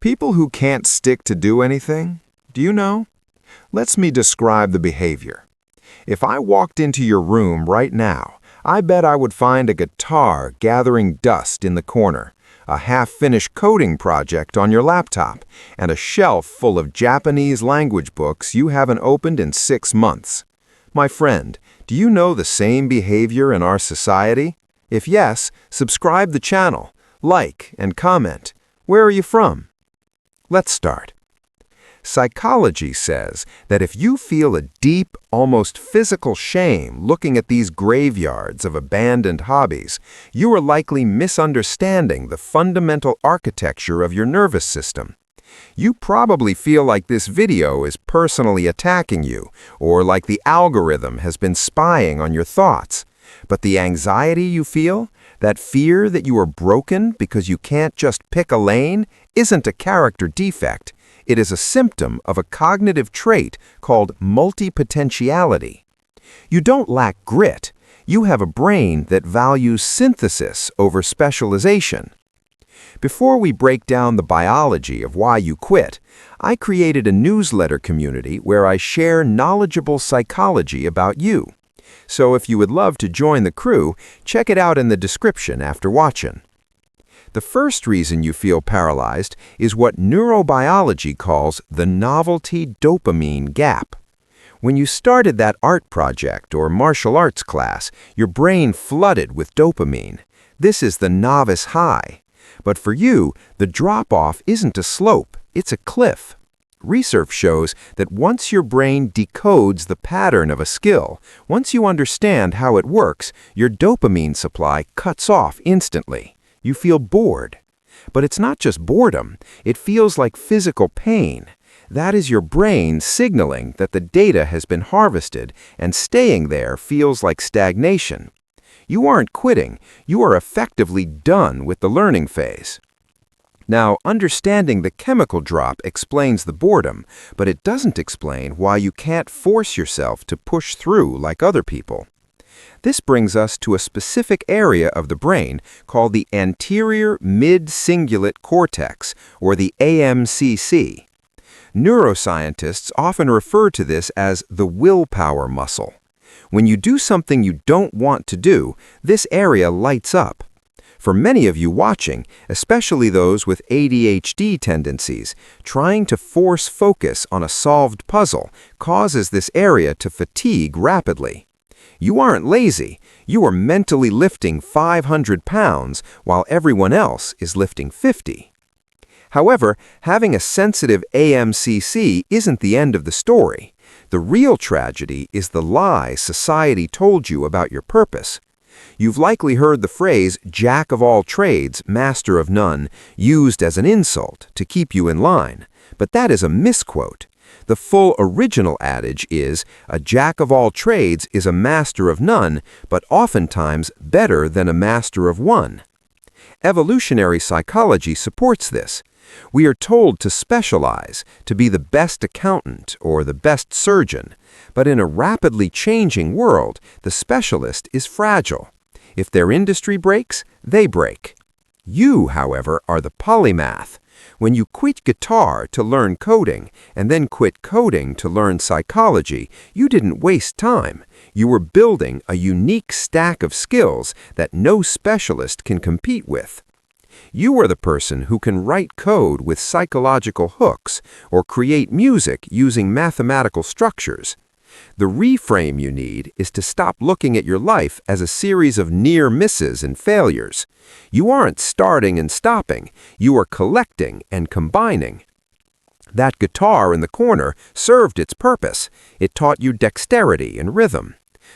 People who can't stick to do anything, do you know? Let me describe the behavior. If I walked into your room right now, I bet I would find a guitar gathering dust in the corner, a half-finished coding project on your laptop, and a shelf full of Japanese language books you haven't opened in 6 months. My friend, do you know the same behavior in our society? If yes, subscribe the channel, like, and comment. Where are you from? Let's start. Psychology says that if you feel a deep, almost physical shame looking at these graveyards of abandoned hobbies, you are likely misunderstanding the fundamental architecture of your nervous system. You probably feel like this video is personally attacking you, or like the algorithm has been spying on your thoughts. But the anxiety you feel, that fear that you are broken because you can't just pick a lane, isn't a character defect. It is a symptom of a cognitive trait called multipotentiality. You don't lack grit. You have a brain that values synthesis over specialization. Before we break down the biology of why you quit, I created a newsletter community where I share knowledgeable psychology about you. So if you would love to join the crew, check it out in the description after watching. The first reason you feel paralyzed is what neurobiology calls the novelty dopamine gap. When you started that art project or martial arts class, your brain flooded with dopamine. This is the novice high. But for you, the drop-off isn't a slope, it's a cliff. Research shows that once your brain decodes the pattern of a skill, once you understand how it works, your dopamine supply cuts off instantly. You feel bored. But it's not just boredom, it feels like physical pain. That is your brain signaling that the data has been harvested, and staying there feels like stagnation. You aren't quitting, you are effectively done with the learning phase. Now, understanding the chemical drop explains the boredom, but it doesn't explain why you can't force yourself to push through like other people. This brings us to a specific area of the brain called the anterior mid-cingulate cortex, or the aMCC. Neuroscientists often refer to this as the willpower muscle. When you do something you don't want to do, this area lights up. For many of you watching, especially those with ADHD tendencies, trying to force focus on a solved puzzle causes this area to fatigue rapidly. You aren't lazy, you are mentally lifting 500 pounds while everyone else is lifting 50. However, having a sensitive aMCC isn't the end of the story. The real tragedy is the lie society told you about your purpose. You've likely heard the phrase, "jack of all trades, master of none," used as an insult to keep you in line. But that is a misquote. The full original adage is, "a jack of all trades is a master of none, but oftentimes better than a master of one." Evolutionary psychology supports this. We are told to specialize, to be the best accountant or the best surgeon. But in a rapidly changing world, the specialist is fragile. If their industry breaks, they break. You, however, are the polymath. When you quit guitar to learn coding, and then quit coding to learn psychology, you didn't waste time. You were building a unique stack of skills that no specialist can compete with. You are the person who can write code with psychological hooks or create music using mathematical structures. The reframe you need is to stop looking at your life as a series of near misses and failures. You aren't starting and stopping, you are collecting and combining. That guitar in the corner served its purpose. It taught you dexterity and rhythm.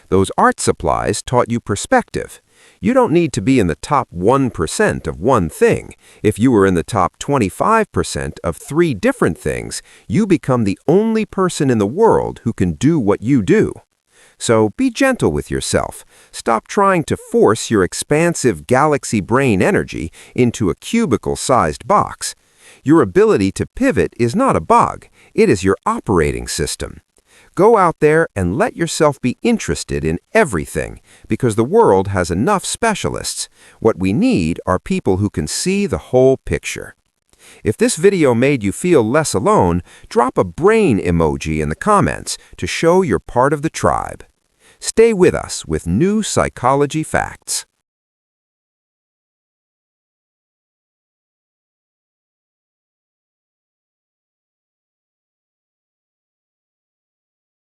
Those art supplies taught you perspective. You don't need to be in the top 1% of one thing. If you were in the top 25% of 3 different things, you become the only person in the world who can do what you do. So be gentle with yourself. Stop trying to force your expansive galaxy brain energy into a cubicle-sized box. Your ability to pivot is not a bug. It is your operating system. Go out there and let yourself be interested in everything, because the world has enough specialists. What we need are people who can see the whole picture. If this video made you feel less alone, drop a brain emoji in the comments to show you're part of the tribe. Stay with us with new psychology facts.